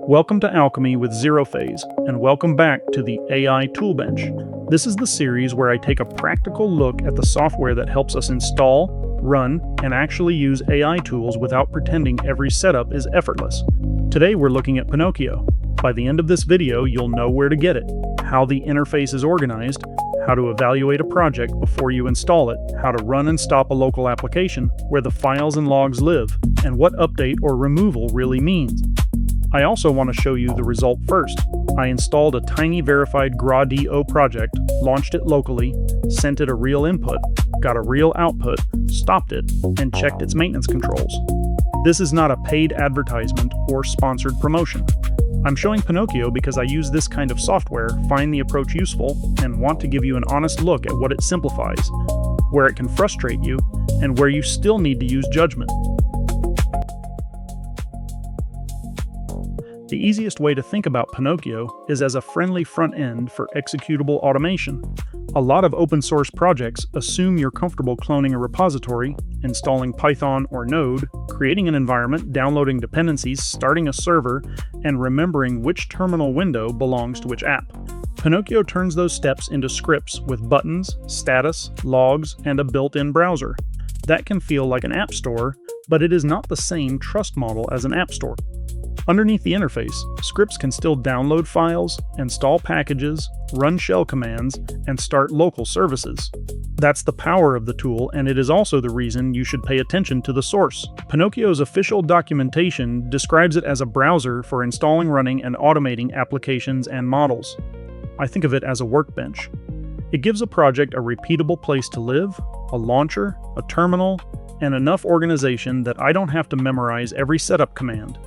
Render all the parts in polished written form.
Welcome to Alchemy with Xerophayze, and welcome back to the AI Toolbench. This is the series where I take a practical look at the software that helps us install, run, and actually use AI tools without pretending every setup is effortless. Today we're looking at Pinokio. By the end of this video, you'll know where to get it, how the interface is organized, how to evaluate a project before you install it, how to run and stop a local application, where the files and logs live, and what update or removal really means. I also want to show you the result first. I installed a tiny verified GRA.do project, launched it locally, sent it a real input, got a real output, stopped it, and checked its maintenance controls. This is not a paid advertisement or sponsored promotion. I'm showing Pinokio because I use this kind of software, find the approach useful, and want to give you an honest look at what it simplifies, where it can frustrate you, and where you still need to use judgment. The easiest way to think about Pinokio is as a friendly front end for executable automation. A lot of open source projects assume you're comfortable cloning a repository, installing Python or Node, creating an environment, downloading dependencies, starting a server, and remembering which terminal window belongs to which app. Pinokio turns those steps into scripts with buttons, status, logs, and a built-in browser. That can feel like an app store, but it is not the same trust model as an app store. Underneath the interface, scripts can still download files, install packages, run shell commands, and start local services. That's the power of the tool, and it is also the reason you should pay attention to the source. Pinokio's official documentation describes it as a browser for installing, running, and automating applications and models. I think of it as a workbench. It gives a project a repeatable place to live, a launcher, a terminal, and enough organization that I don't have to memorize every setup command.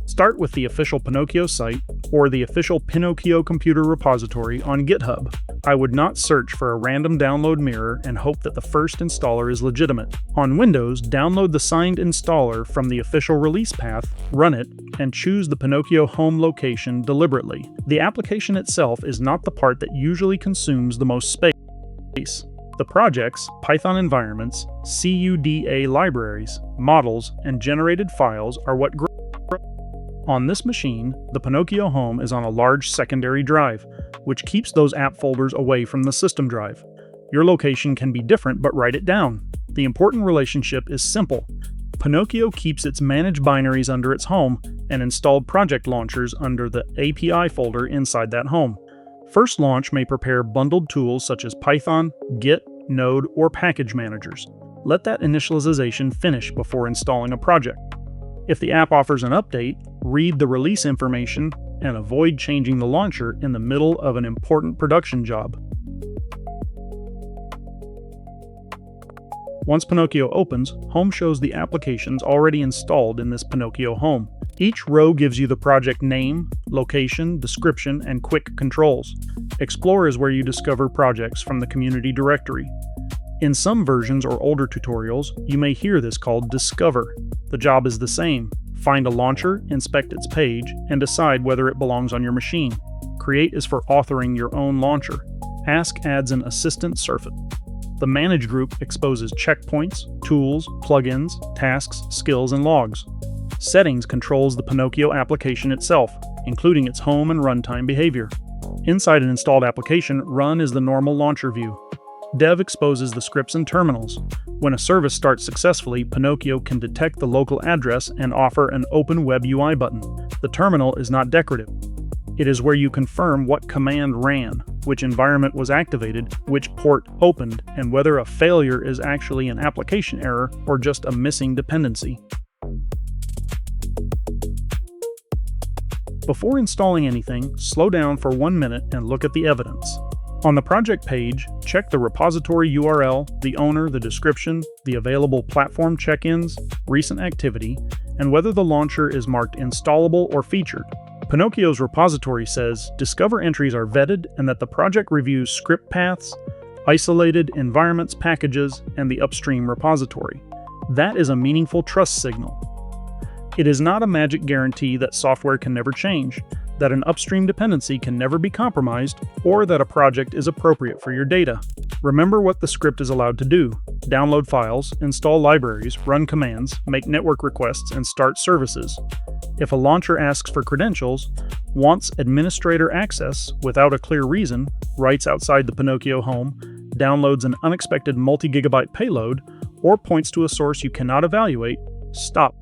Start with the official Pinokio site or the official Pinokio computer repository on GitHub. I would not search for a random download mirror and hope that the first installer is legitimate. On Windows, download the signed installer from the official release path, run it, and choose the Pinokio home location deliberately. The application itself is not the part that usually consumes the most space. The projects, Python environments, CUDA libraries, models, and generated files are what grow. On this machine, the Pinokio home is on a large secondary drive, which keeps those app folders away from the system drive. Your location can be different, but write it down. The important relationship is simple. Pinokio keeps its managed binaries under its home and installed project launchers under the API folder inside that home. First launch may prepare bundled tools such as Python, Git, Node, or package managers. Let that initialization finish before installing a project. If the app offers an update, read the release information and avoid changing the launcher in the middle of an important production job. Once Pinokio opens, Home shows the applications already installed in this Pinokio home. Each row gives you the project name, location, description, and quick controls. Explore is where you discover projects from the community directory. In some versions or older tutorials, you may hear this called Discover. The job is the same. Find a launcher, inspect its page, and decide whether it belongs on your machine. Create is for authoring your own launcher. Ask adds an assistant surface. The Manage group exposes checkpoints, tools, plugins, tasks, skills, and logs. Settings controls the Pinokio application itself, including its home and runtime behavior. Inside an installed application, Run is the normal launcher view. Dev exposes the scripts and terminals. When a service starts successfully, Pinokio can detect the local address and offer an Open Web UI button. The terminal is not decorative. It is where you confirm what command ran, which environment was activated, which port opened, and whether a failure is actually an application error or just a missing dependency. Before installing anything, slow down for 1 minute and look at the evidence. On the project page, check the repository URL, the owner, the description, the available platform check-ins, recent activity, and whether the launcher is marked installable or featured. Pinokio's repository says Discover entries are vetted and that the project reviews script paths, isolated environments, packages, and the upstream repository. That is a meaningful trust signal. It is not a magic guarantee that software can never change. that an upstream dependency can never be compromised, or that a project is appropriate for your data. Remember what the script is allowed to do: download files, install libraries, run commands, make network requests, and start services. If a launcher asks for credentials, wants administrator access without a clear reason, writes outside the Pinokio home, downloads an unexpected multi-gigabyte payload, or points to a source you cannot evaluate, stop.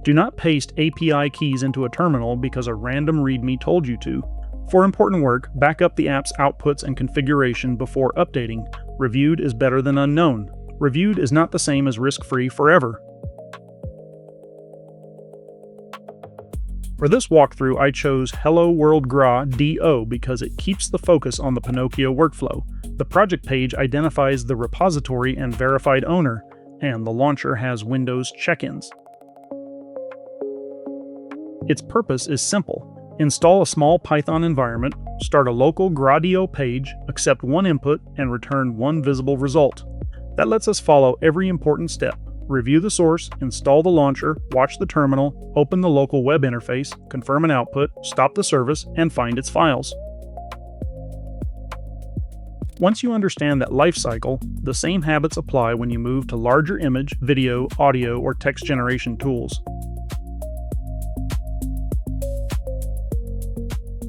Do not paste API keys into a terminal because a random README told you to. For important work, back up the app's outputs and configuration before updating. Reviewed is better than unknown. Reviewed is not the same as risk-free forever. For this walkthrough, I chose Hello World Gra DO because it keeps the focus on the Pinokio workflow. The project page identifies the repository and verified owner, and the launcher has Windows check-ins. Its purpose is simple: install a small Python environment, start a local Gradio page, accept one input, and return one visible result. That lets us follow every important step: review the source, install the launcher, watch the terminal, open the local web interface, confirm an output, stop the service, and find its files. Once you understand that lifecycle, the same habits apply when you move to larger image, video, audio, or text generation tools.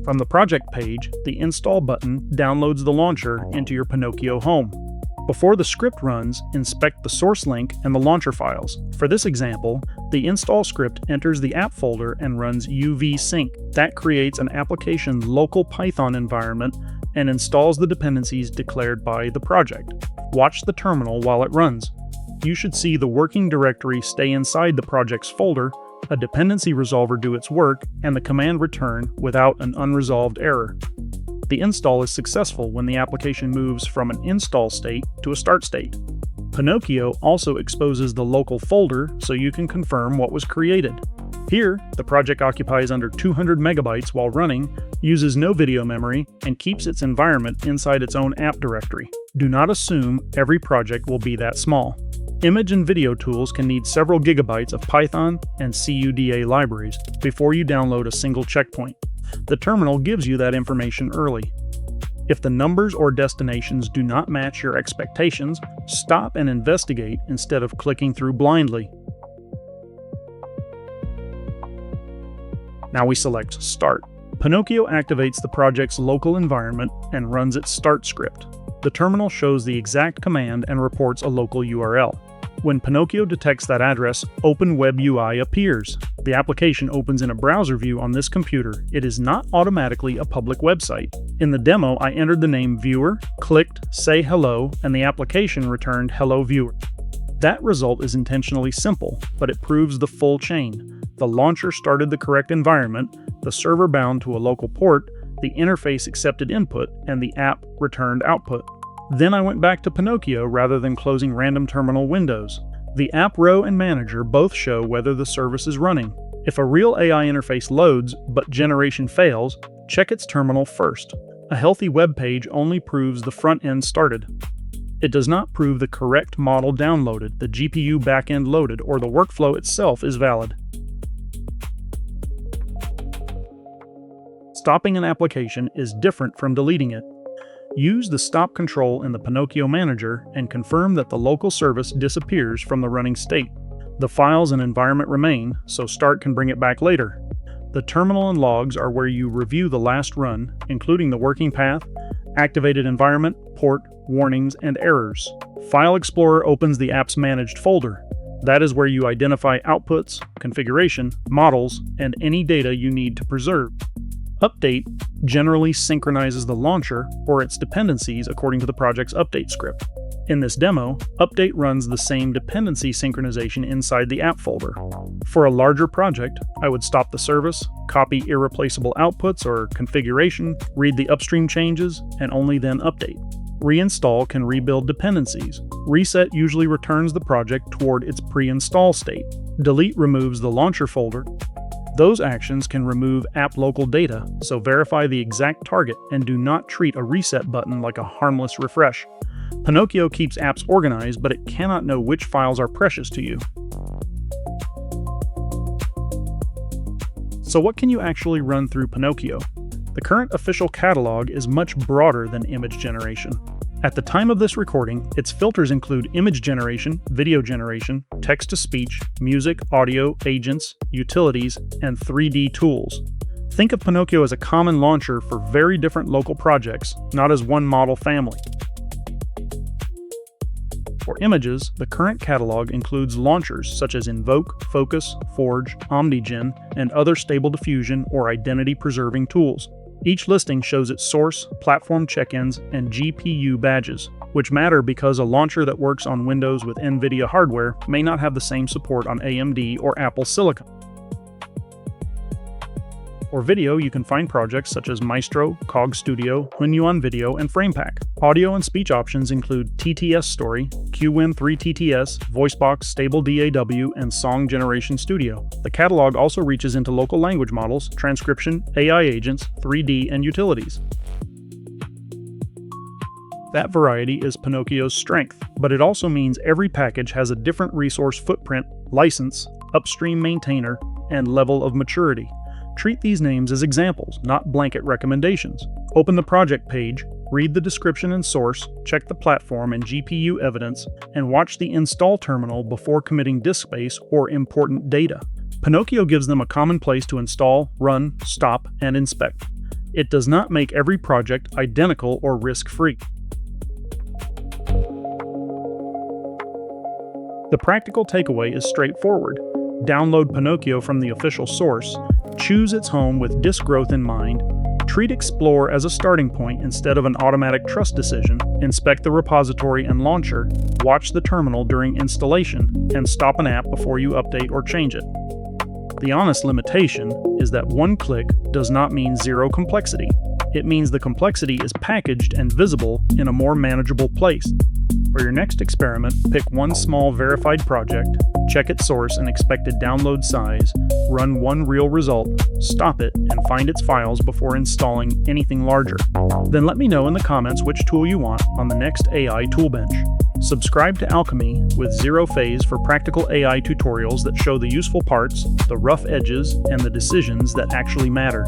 From the project page, the Install button downloads the launcher into your Pinokio home. Before the script runs, inspect the source link and the launcher files. For this example, the install script enters the app folder and runs UV-sync. That creates an application local Python environment and installs the dependencies declared by the project. Watch the terminal while it runs. You should see the working directory stay inside the project's folder, a dependency resolver do its work, and the command return without an unresolved error. The install is successful when the application moves from an install state to a start state. Pinokio also exposes the local folder so you can confirm what was created. Here, the project occupies under 200 megabytes while running, uses no video memory, and keeps its environment inside its own app directory. Do not assume every project will be that small. Image and video tools can need several gigabytes of Python and CUDA libraries before you download a single checkpoint. The terminal gives you that information early. If the numbers or destinations do not match your expectations, stop and investigate instead of clicking through blindly. Now we select Start. Pinokio activates the project's local environment and runs its start script. The terminal shows the exact command and reports a local URL. When Pinokio detects that address, Open Web UI appears. The application opens in a browser view on this computer. It is not automatically a public website. In the demo, I entered the name Viewer, clicked Say Hello, and the application returned Hello Viewer. That result is intentionally simple, but it proves the full chain. The launcher started the correct environment, the server bound to a local port, the interface accepted input, and the app returned output. Then I went back to Pinokio rather than closing random terminal windows. The app row and manager both show whether the service is running. If a real AI interface loads, but generation fails, check its terminal first. A healthy web page only proves the front end started. It does not prove the correct model downloaded, the GPU backend loaded, or the workflow itself is valid. Stopping an application is different from deleting it. Use the stop control in the Pinokio manager and confirm that the local service disappears from the running state. The files and environment remain, so start can bring it back later. The terminal and logs are where you review the last run, including the working path, activated environment, port, warnings, and errors. File Explorer opens the app's managed folder. That is where you identify outputs, configuration, models, and any data you need to preserve. Update generally synchronizes the launcher or its dependencies according to the project's update script. In this demo, Update runs the same dependency synchronization inside the app folder. For a larger project, I would stop the service, copy irreplaceable outputs or configuration, read the upstream changes, and only then update. Reinstall can rebuild dependencies. Reset usually returns the project toward its pre-install state. Delete removes the launcher folder. Those actions can remove app local data, so verify the exact target and do not treat a reset button like a harmless refresh. Pinokio keeps apps organized, but it cannot know which files are precious to you. So what can you actually run through Pinokio? The current official catalog is much broader than image generation. At the time of this recording, its filters include image generation, video generation, text-to-speech, music, audio, agents, utilities, and 3D tools. Think of Pinokio as a common launcher for very different local projects, not as one model family. For images, the current catalog includes launchers such as Invoke, Focus, Forge, OmniGen, and other stable diffusion or identity-preserving tools. Each listing shows its source, platform check-ins, and GPU badges, which matter because a launcher that works on Windows with NVIDIA hardware may not have the same support on AMD or Apple Silicon. For video, you can find projects such as Maestro, Cog Studio, Hunyuan Video, and FramePack. Audio and speech options include TTS Story, QWin 3 TTS, VoiceBox Stable DAW, and Song Generation Studio. The catalog also reaches into local language models, transcription, AI agents, 3D, and utilities. That variety is Pinokio's strength, but it also means every package has a different resource footprint, license, upstream maintainer, and level of maturity. Treat these names as examples, not blanket recommendations. Open the project page, read the description and source, check the platform and GPU evidence, and watch the install terminal before committing disk space or important data. Pinokio gives them a common place to install, run, stop, and inspect. It does not make every project identical or risk-free. The practical takeaway is straightforward. Download Pinokio from the official source, choose its home with disk growth in mind, treat Explore as a starting point instead of an automatic trust decision, inspect the repository and launcher, watch the terminal during installation, and stop an app before you update or change it. The honest limitation is that one click does not mean zero complexity. It means the complexity is packaged and visible in a more manageable place. For your next experiment, pick one small verified project, check its source and expected download size, run one real result, stop it, and find its files before installing anything larger. Then let me know in the comments which tool you want on the next AI Toolbench. Subscribe to Alchemy with Xerophayze for practical AI tutorials that show the useful parts, the rough edges, and the decisions that actually matter.